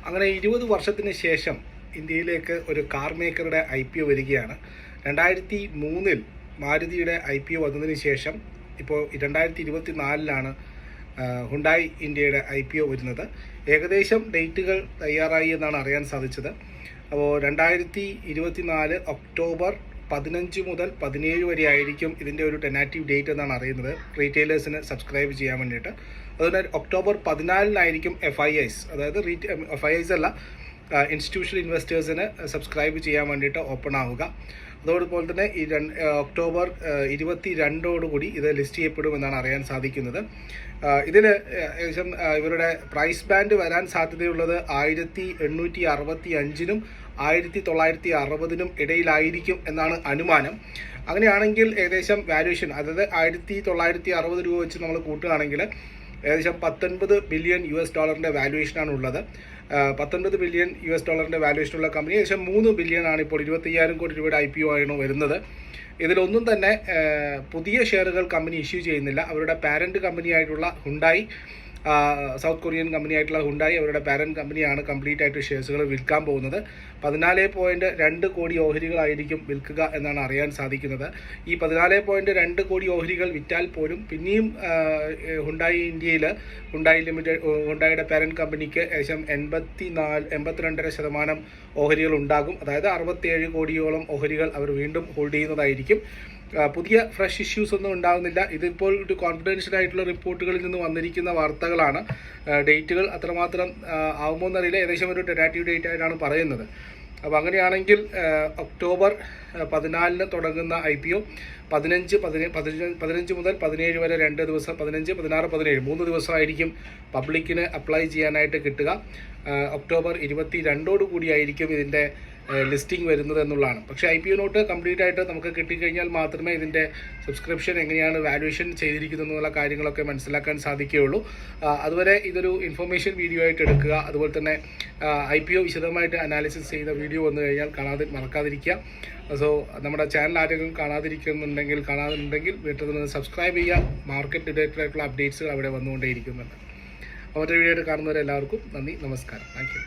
അങ്ങനെ 20 വർഷത്തിന് ശേഷം ഇന്ത്യയിലേക്ക് ഒരു കാർ മേക്കറുടെ IPO വരികയാണ്. 2003 മാരുതിയുടെ IPO വന്നതിന് ശേഷം ഇപ്പോൾ 2024 ഹുണ്ടായി ഇന്ത്യയുടെ IPO വരുന്നത്. ഏകദേശം ഡേറ്റുകൾ തയ്യാറായി എന്നാണ് അറിയാൻ സാധിച്ചത്. അപ്പോൾ 2024 ഒക്ടോബർ 15 മുതൽ 17 വരെ ആയിരിക്കും ഇതിൻ്റെ ഒരു ടെനാറ്റീവ് ഡേറ്റ് എന്നാണ് അറിയുന്നത്, റീറ്റെയിലേഴ്സിന് സബ്സ്ക്രൈബ് ചെയ്യാൻ വേണ്ടിയിട്ട്. അതുപോലെ ഒക്ടോബർ 14 FIIs, അതായത് FIIs അല്ല, ഇൻസ്റ്റിറ്റ്യൂഷണൽ ഇൻവെസ്റ്റേഴ്സിന് സബ്സ്ക്രൈബ് ചെയ്യാൻ വേണ്ടിയിട്ട് ഓപ്പൺ ആവുക. അതോടൊപ്പം തന്നെ ഒക്ടോബർ 22 ഇത് ലിസ്റ്റ് ചെയ്യപ്പെടുമെന്നാണ് അറിയാൻ സാധിക്കുന്നത്. ഇതിന് ഏകദേശം ഇവരുടെ പ്രൈസ് ബാൻഡ് വരാൻ സാധ്യതയുള്ളത് 1865-നും 1960-നും ഇടയിലായിരിക്കും എന്നാണ് അനുമാനം. അങ്ങനെയാണെങ്കിൽ ഏകദേശം വാല്യൂഷൻ, അതായത് 1960 രൂപ വെച്ച് നമ്മൾ കൂട്ടുകയാണെങ്കിൽ ഏകദേശം $19 ബില്യൺ വാല്യൂഷനാണ് ഉള്ളത്. $19 ബില്യൺ വാല്യൂഷനുള്ള കമ്പനി ഏകദേശം 3 ബില്യൺ ആണ് ഇപ്പോൾ 25,000 കോടി രൂപയുടെ IPO ആണ് വരുന്നത്. ഇതിലൊന്നും തന്നെ പുതിയ ഷെയറുകൾ കമ്പനി ഇഷ്യൂ ചെയ്യുന്നില്ല. അവരുടെ പാരന്റ് കമ്പനിയായിട്ടുള്ള ഹുണ്ടായി, സൗത്ത് കൊറിയൻ കമ്പനിയായിട്ടുള്ള ഹുണ്ടായി അവരുടെ പാരന്റ് കമ്പനിയാണ് കംപ്ലീറ്റ് ആയിട്ട് ഷെയർസുകൾ വിൽക്കാൻ പോകുന്നത്. 14.2 കോടി ഓഹരികളായിരിക്കും വിൽക്കുക എന്നാണ് അറിയാൻ സാധിക്കുന്നത്. ഈ 14.2 കോടി ഓഹരികൾ വിറ്റാൽ പോലും പിന്നെയും ഹുണ്ടായി ഇന്ത്യയിൽ ഹുണ്ടായിയുടെ പാരന്റ് കമ്പനിക്ക് ഏകദേശം 82.5% ഓഹരികൾ ഉണ്ടാകും. അതായത് 67 കോടിയോളം ഓഹരികൾ അവർ വീണ്ടും ഹോൾഡ് ചെയ്യുന്നതായിരിക്കും. പുതിയ ഫ്രഷ് ഇഷ്യൂസ് ഒന്നും ഉണ്ടാകുന്നില്ല. ഇതിപ്പോൾ ഒരു കോൺഫിഡൻഷ്യൽ ആയിട്ടുള്ള റിപ്പോർട്ടുകളിൽ നിന്ന് വന്നിരിക്കുന്ന വാർത്തകളാണ്. ഡേറ്റുകൾ അത്രമാത്രം ആകുമോ എന്നറിയില്ല. ഏകദേശം ഒരു ടെനാറ്റീവ് ഡേറ്റ് ആയിട്ടാണ് പറയുന്നത്. അപ്പോൾ അങ്ങനെയാണെങ്കിൽ ഒക്ടോബർ 14 തുടങ്ങുന്ന IPO 15 മുതൽ 17 വരെ 2 ദിവസം, 15, 16, 17 3 ദിവസമായിരിക്കും പബ്ലിക്കിന് അപ്ലൈ ചെയ്യാനായിട്ട് കിട്ടുക. ഒക്ടോബർ 22 ആയിരിക്കും ഇതിൻ്റെ ലിസ്റ്റിംഗ് വരുന്നത് എന്നുള്ളതാണ്. പക്ഷേ IPO നോട്ട് കംപ്ലീറ്റ് ആയിട്ട് നമുക്ക് കിട്ടിക്കഴിഞ്ഞാൽ മാത്രമേ ഇതിൻ്റെ സബ്സ്ക്രിപ്ഷൻ എങ്ങനെയാണ് വാല്യൂഷൻ ചെയ്തിരിക്കുന്നത് എന്നുള്ള കാര്യങ്ങളൊക്കെ മനസ്സിലാക്കാൻ സാധിക്കുകയുള്ളൂ. അതുവരെ ഇതൊരു ഇൻഫർമേഷൻ വീഡിയോ ആയിട്ട് എടുക്കുക. അതുപോലെ തന്നെ IPO വിശദമായിട്ട് അനാലിസിസ് ചെയ്ത വീഡിയോ വന്നു കഴിഞ്ഞാൽ മറക്കാതിരിക്കുക. സോ നമ്മുടെ ചാനൽ ആരെങ്കിലും കാണാതുണ്ടെങ്കിൽ വീട്ടിൽ നിന്ന് സബ്സ്ക്രൈബ് ചെയ്യുക. മാർക്കറ്റ് റിലേറ്റഡ് ആയിട്ടുള്ള അപ്ഡേറ്റ്സുകൾ അവിടെ വന്നുകൊണ്ടേയിരിക്കുന്നുണ്ട്. മറ്റൊരു വീഡിയോ ആയിട്ട് കാണുന്നവരെല്ലാവർക്കും നന്ദി, നമസ്കാരം. Thank you.